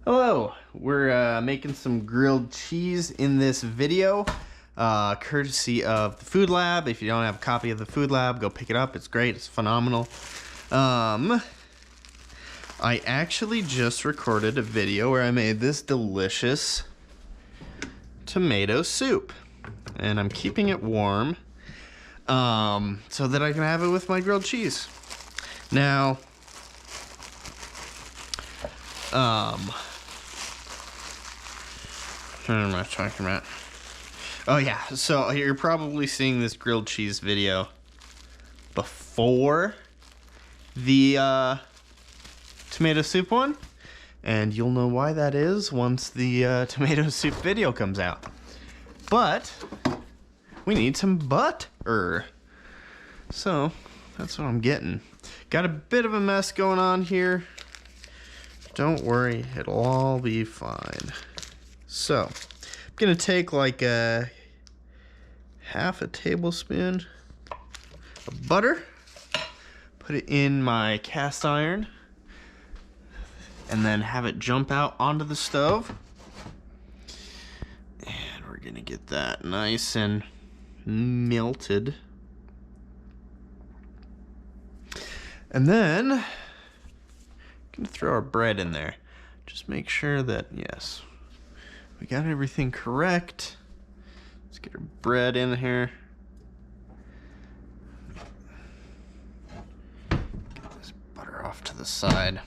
Hello, we're making some grilled cheese in this video, courtesy of the Food Lab. If you don't have a copy of the Food Lab, go pick it up. It's great, it's phenomenal. I actually just recorded a video where I made this delicious tomato soup, and I'm keeping it warm so that I can have it with my grilled cheese. Now, what am I talking about? Oh yeah, so you're probably seeing this grilled cheese video before the tomato soup one, and you'll know why that is once the tomato soup video comes out. But we need some butter, so that's what I'm getting. Got a bit of a mess going on here. Don't worry, it'll all be fine. So, I'm gonna take like a half a tablespoon of butter, put it in my cast iron, and then have it jump out onto the stove. And we're gonna get that nice and melted. And then, I'm gonna throw our bread in there. Just make sure that, yes, we got everything correct. Let's get our bread in here. Get this butter off to the side.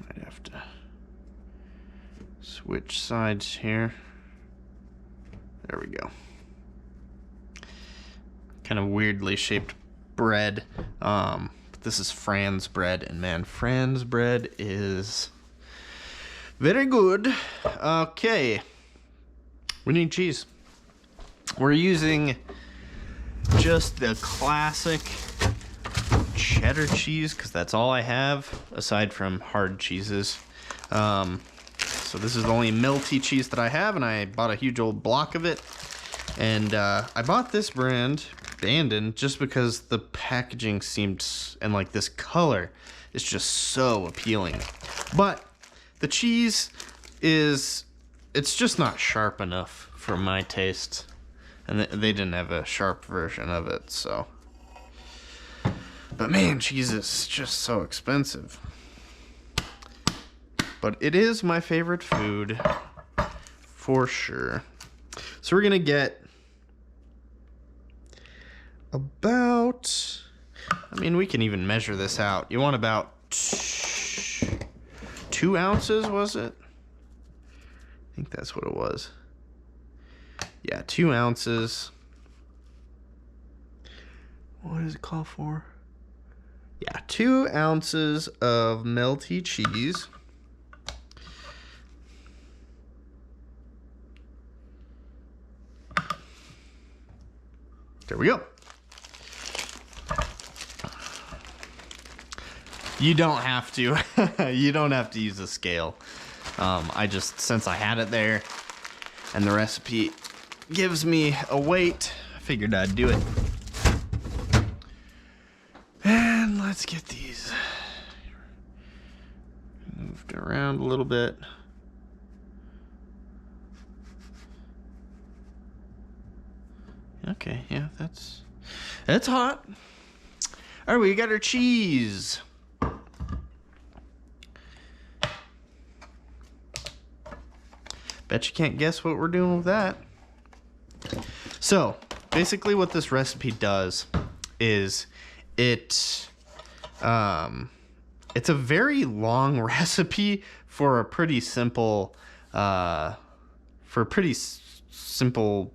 Might have to switch sides here. There we go. Kind of weirdly shaped bread. But this is Fran's bread, and man, Fran's bread is very good. Okay, we need cheese. We're using just the classic cheddar cheese because that's all I have aside from hard cheeses. So this is the only melty cheese that I have, and I bought a huge old block of it. And I bought this brand, Bandon, just because the packaging seemed, and like this color is just so appealing. But the cheese it's just not sharp enough for my taste, and they didn't have a sharp version of it, so. But man, cheese is just so expensive. But it is my favorite food, for sure. So we're gonna get about, I mean, we can even measure this out. You want about 2 ounces, was it? I think that's what it was. Yeah, 2 ounces. What does it call for? Yeah, 2 ounces of melty cheese. There we go. You don't have to. You don't have to use a scale. I just, since I had it there and the recipe gives me a weight, I figured I'd do it. And let's get these moved around a little bit. Okay, yeah, that's hot. All right, we got our cheese. Bet you can't guess what we're doing with that. So, basically what this recipe does is it's a very long recipe for a pretty simple simple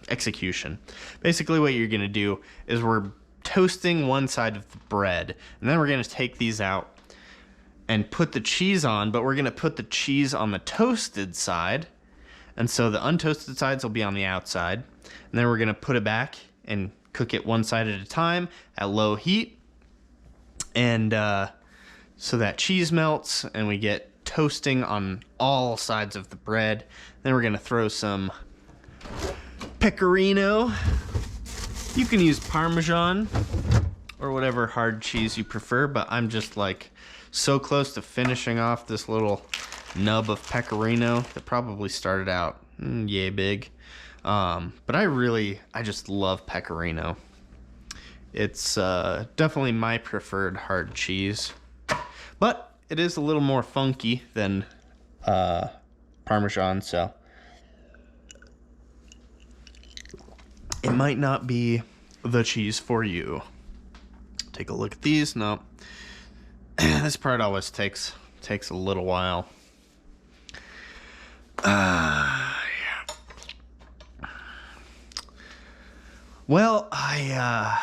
execution. Basically what you're gonna do is we're toasting one side of the bread, and then we're gonna take these out and put the cheese on, but we're gonna put the cheese on the toasted side, and so the untoasted sides will be on the outside, and then we're gonna put it back and cook it one side at a time at low heat, and so that cheese melts and we get toasting on all sides of the bread. Then we're gonna throw some pecorino. You can use Parmesan or whatever hard cheese you prefer, but I'm just like so close to finishing off this little nub of pecorino that probably started out yay big. But I just love pecorino. It's definitely my preferred hard cheese, but it is a little more funky than Parmesan, so it might not be the cheese for you. Take a look at these. No, this part always takes a little while. Yeah. Well, I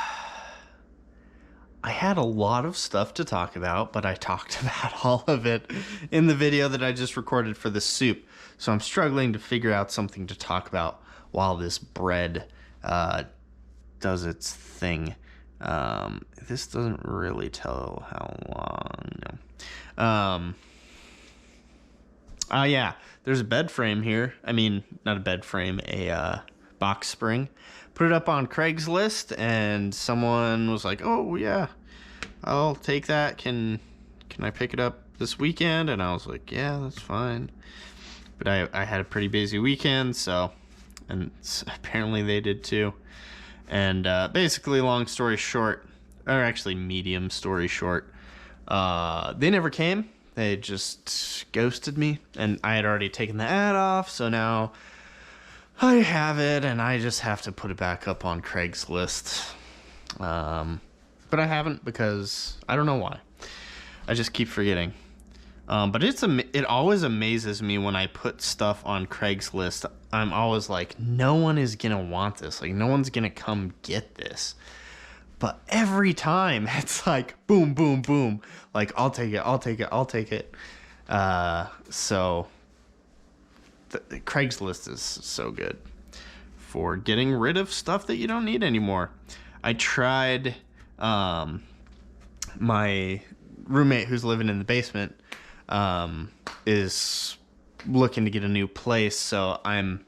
had a lot of stuff to talk about, but I talked about all of it in the video that I just recorded for the soup. So I'm struggling to figure out something to talk about while this bread does its thing. This doesn't really tell how long. Yeah, there's a bed frame here. I mean, not a bed frame, a box spring. Put it up on Craigslist, and someone was like, "Oh yeah, I'll take that. Can I pick it up this weekend?" And I was like, "Yeah, that's fine." But I had a pretty busy weekend, so, and apparently they did too. And basically, long story short, or actually medium story short, they never came. They just ghosted me, and I had already taken the ad off, so now I have it, and I just have to put it back up on Craigslist. But I haven't because I don't know why. I just keep forgetting. But it always amazes me when I put stuff on Craigslist. I'm always like, no one is gonna want this. Like, no one's gonna come get this. But every time it's like, boom, boom, boom. Like, I'll take it, I'll take it, I'll take it. So Craigslist is so good for getting rid of stuff that you don't need anymore. I tried, my roommate who's living in the basement is looking to get a new place, so I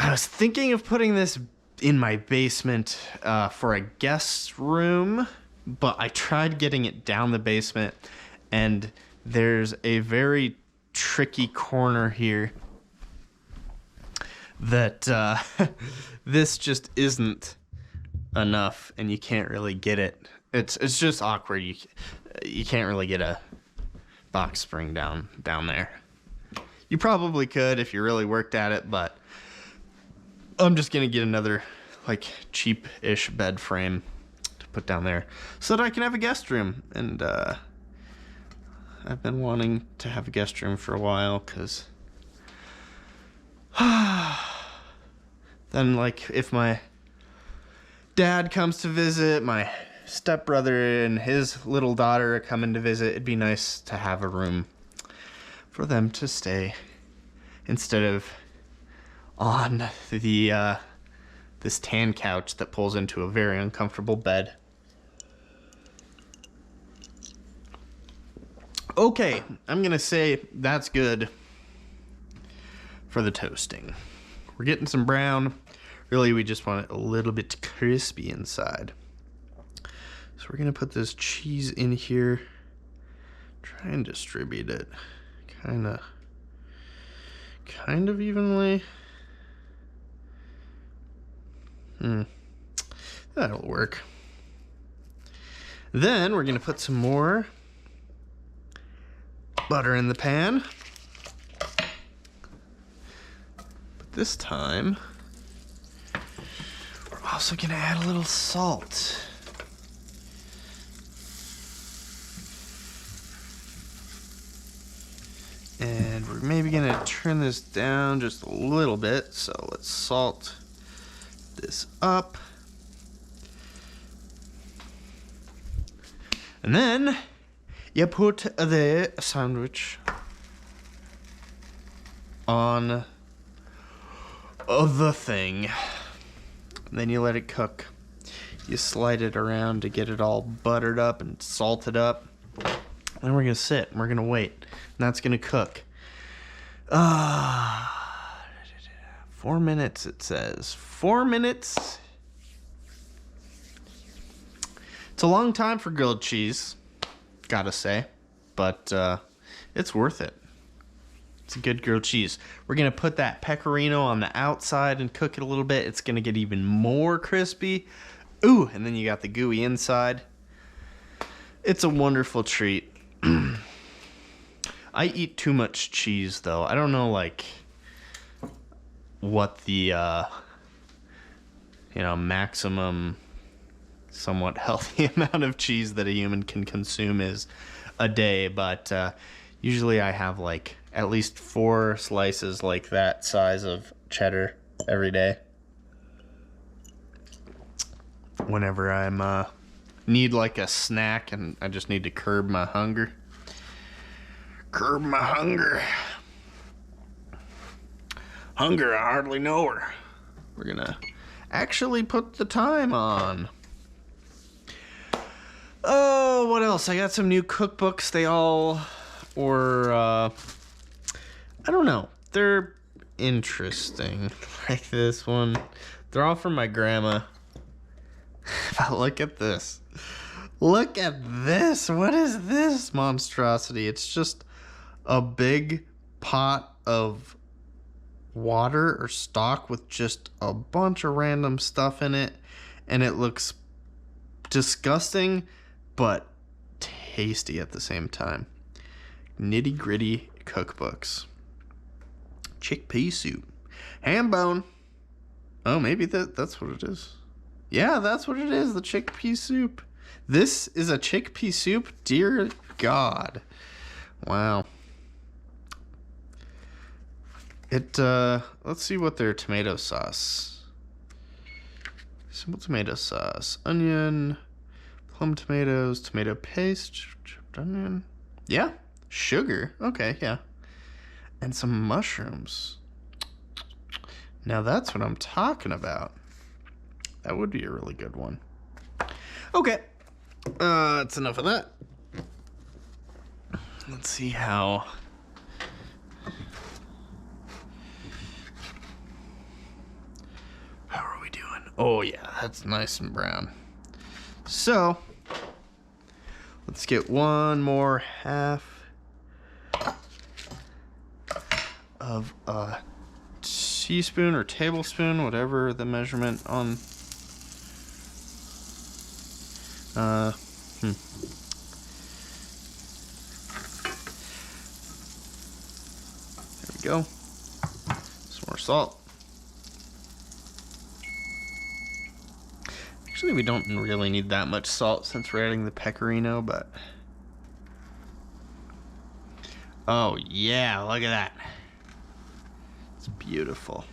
was thinking of putting this in my basement for a guest room, but I tried getting it down the basement, and there's a very tricky corner here that this just isn't enough, and you can't really get it. It's just awkward. You can't really get a box spring down there. You probably could if you really worked at it, but I'm just gonna get another like cheap-ish bed frame to put down there so that I can have a guest room. And I've been wanting to have a guest room for a while, because then, like, if my dad comes to visit, my stepbrother and his little daughter are coming to visit, it'd be nice to have a room for them to stay instead of on the this tan couch that pulls into a very uncomfortable bed. Okay, I'm gonna say that's good for the toasting. We're getting some brown. Really, we just want it a little bit crispy inside. So we're gonna put this cheese in here. Try and distribute it kind of evenly. That'll work. Then we're gonna put some more butter in the pan. But this time, we're also gonna add a little salt. And we're maybe gonna turn this down just a little bit. So let's salt this up. And then you put the sandwich on the thing. And then you let it cook. You slide it around to get it all buttered up and salted up. Then we're gonna sit and we're gonna wait. And that's gonna cook. 4 minutes, it says. 4 minutes. It's a long time for grilled cheese, gotta say, but it's worth it. It's a good grilled cheese. We're gonna put that pecorino on the outside and cook it a little bit. It's gonna get even more crispy. Ooh, and then you got the gooey inside. It's a wonderful treat. I eat too much cheese though. I don't know like what the maximum somewhat healthy amount of cheese that a human can consume is a day, but usually I have like at least 4 slices like that size of cheddar every day. Whenever I'm need like a snack and I just need to curb my hunger. Curb my hunger. Hunger, I hardly know her. We're gonna actually put the time on. Oh, what else? I got some new cookbooks. They all were, I don't know. They're interesting. Like this one. They're all from my grandma. But look at this. Look at this. What is this monstrosity? It's just a big pot of water or stock with just a bunch of random stuff in it. And it looks disgusting, but tasty at the same time. Nitty gritty cookbooks. Chickpea soup. Ham bone. Oh, maybe that's what it is. Yeah, that's what it is. The chickpea soup. This is a chickpea soup? Dear God. Wow. Let's see what their tomato sauce. Simple tomato sauce. Onion. Plum tomatoes. Tomato paste. Chopped onion. Yeah. Sugar. Okay, yeah. And some mushrooms. Now that's what I'm talking about. That would be a really good one. Okay. That's enough of that. Let's see how... How are we doing? Oh yeah, that's nice and brown. So, let's get one more half of a teaspoon or tablespoon, whatever the measurement on. There we go. Some more salt. Actually, we don't really need that much salt since we're adding the pecorino, but... Oh, yeah, look at that. It's beautiful.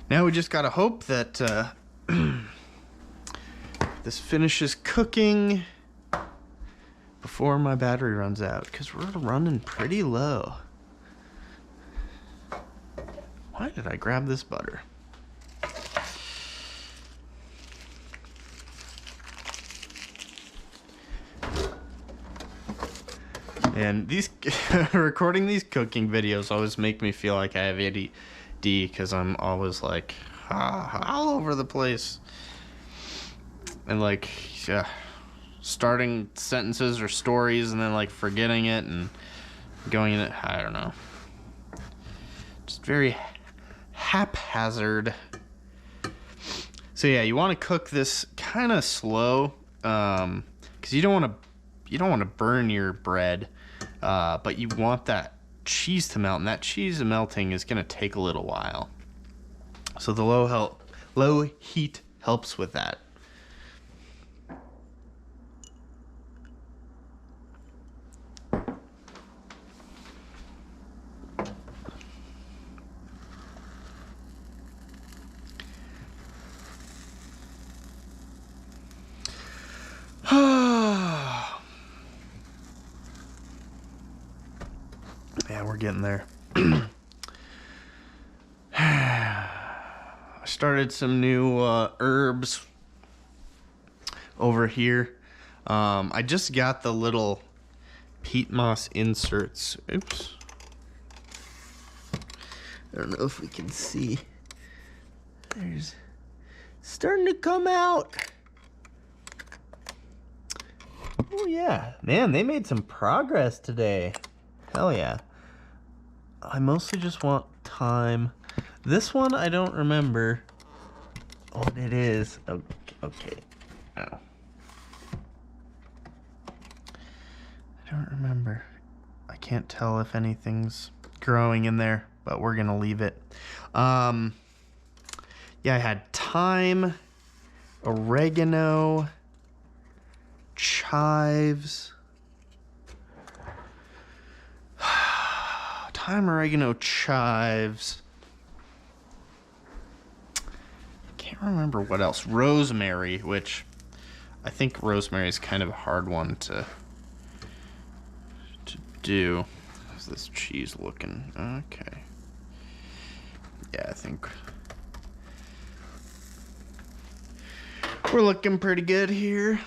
Now we just gotta hope that this finishes cooking before my battery runs out, because we're running pretty low. Why did I grab this butter? And these recording these cooking videos always make me feel like I have ADD, because I'm always like all over the place and like starting sentences or stories and then like forgetting it and going in it. I don't know. Just very haphazard. So yeah, you want to cook this kind of slow, because you don't want to burn your bread, but you want that cheese to melt, and that cheese melting is going to take a little while. So the low heat helps with that. Yeah, we're getting there. I started some new herbs over here. I just got the little peat moss inserts. Oops. I don't know if we can see. There's starting to come out. Oh yeah, man, they made some progress today. Hell yeah. I mostly just want thyme. This one I don't remember what it is. Okay. Ow. I don't remember. I can't tell if anything's growing in there, but we're gonna leave it. Yeah, I had thyme, oregano, chives. Thyme, oregano, chives. Can't remember what else. Rosemary, which I think rosemary is kind of a hard one to do. How's this cheese looking? Okay. Yeah, I think we're looking pretty good here.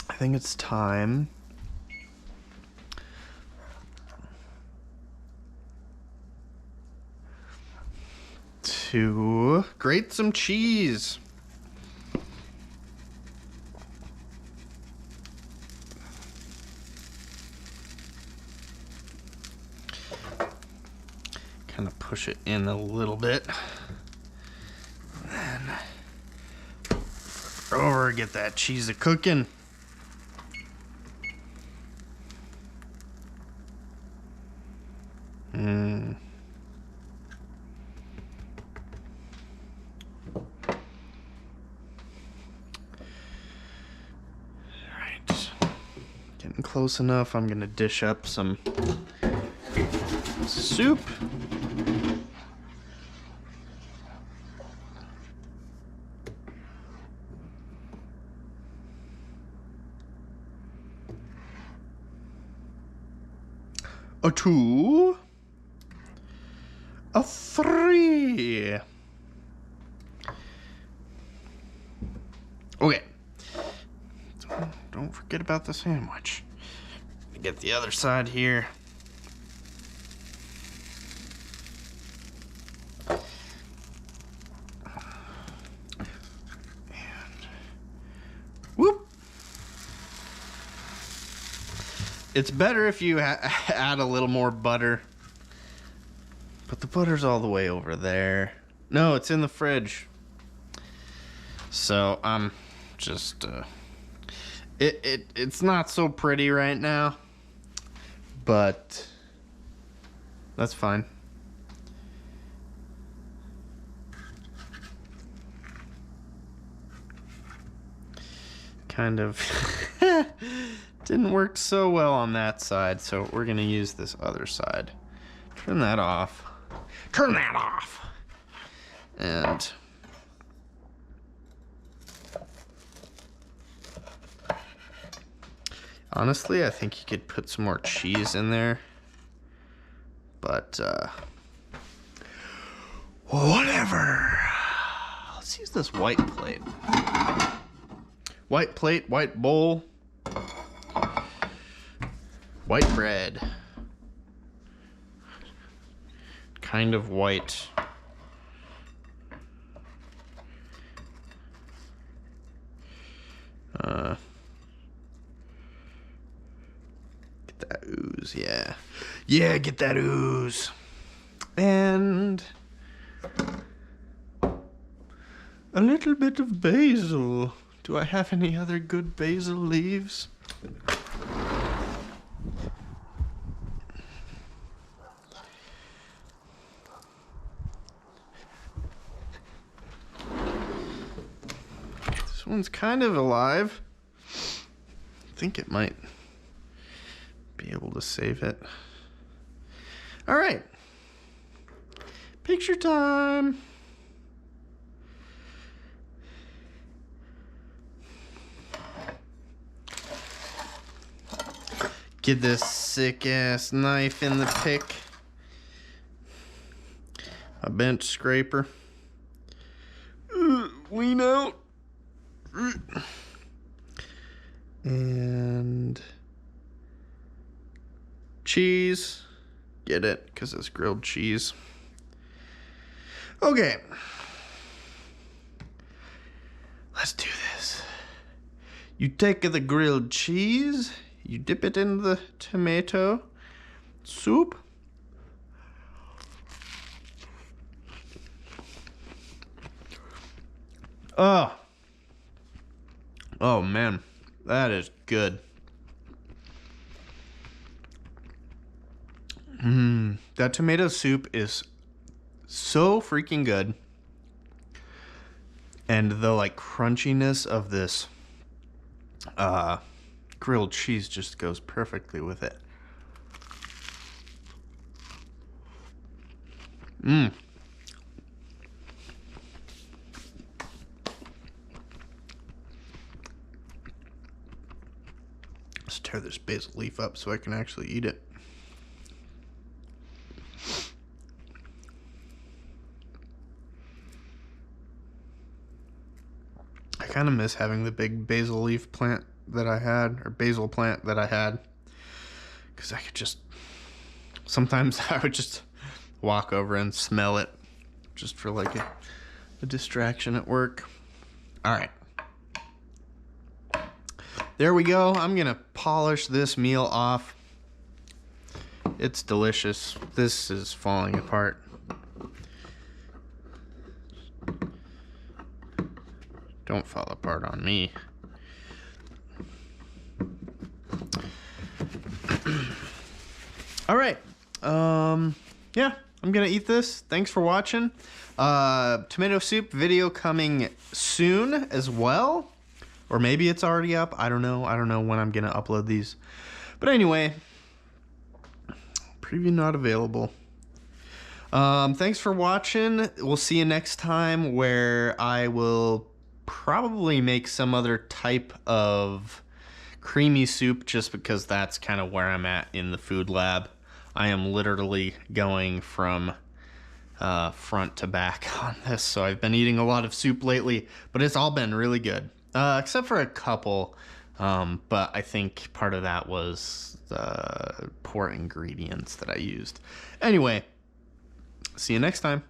I think it's time to grate some cheese. Kind of push it in a little bit. And then over, get that cheese a-cooking. Alright. Getting close enough. I'm gonna dish up some soup. A 2, a 3. Okay. Don't forget about the sandwich. Get the other side here. And whoop. It's better if you add a little more butter. But the butter's all the way over there. No, it's in the fridge. So I'm just it's not so pretty right now, but that's fine. Kind of didn't work so well on that side, so we're gonna use this other side. Turn that off. Turn that off. And honestly, I think you could put some more cheese in there. But whatever. Let's use this white plate. White plate, white bowl. White bread. Kind of white. Get that ooze, yeah. Yeah, get that ooze. And a little bit of basil. Do I have any other good basil leaves? This one's kind of alive. I think it might be able to save it. All right. Picture time. Get this sick ass knife in the pick. A bench scraper. clean out. And cheese. Get it? Because it's grilled cheese. Okay. Let's do this. You take the grilled cheese, you dip it in the tomato soup. Oh man, that is good. That tomato soup is so freaking good. And the like crunchiness of this grilled cheese just goes perfectly with it. Let's tear this basil leaf up so I can actually eat it. I kind of miss having the big basil leaf plant that I had, or basil plant that I had, because I could just, sometimes I would just walk over and smell it just for like a distraction at work. All right. There we go. I'm going to polish this meal off. It's delicious. This is falling apart. Don't fall apart on me. All right. Yeah, I'm going to eat this. Thanks for watching. Tomato soup video coming soon as well. Or maybe it's already up. I don't know. I don't know when I'm going to upload these. But anyway, preview not available. Thanks for watching. We'll see you next time, where I will probably make some other type of creamy soup, just because that's kind of where I'm at in the food lab. I am literally going from front to back on this. So I've been eating a lot of soup lately, but it's all been really good. Except for a couple, but I think part of that was the poor ingredients that I used. Anyway, see you next time.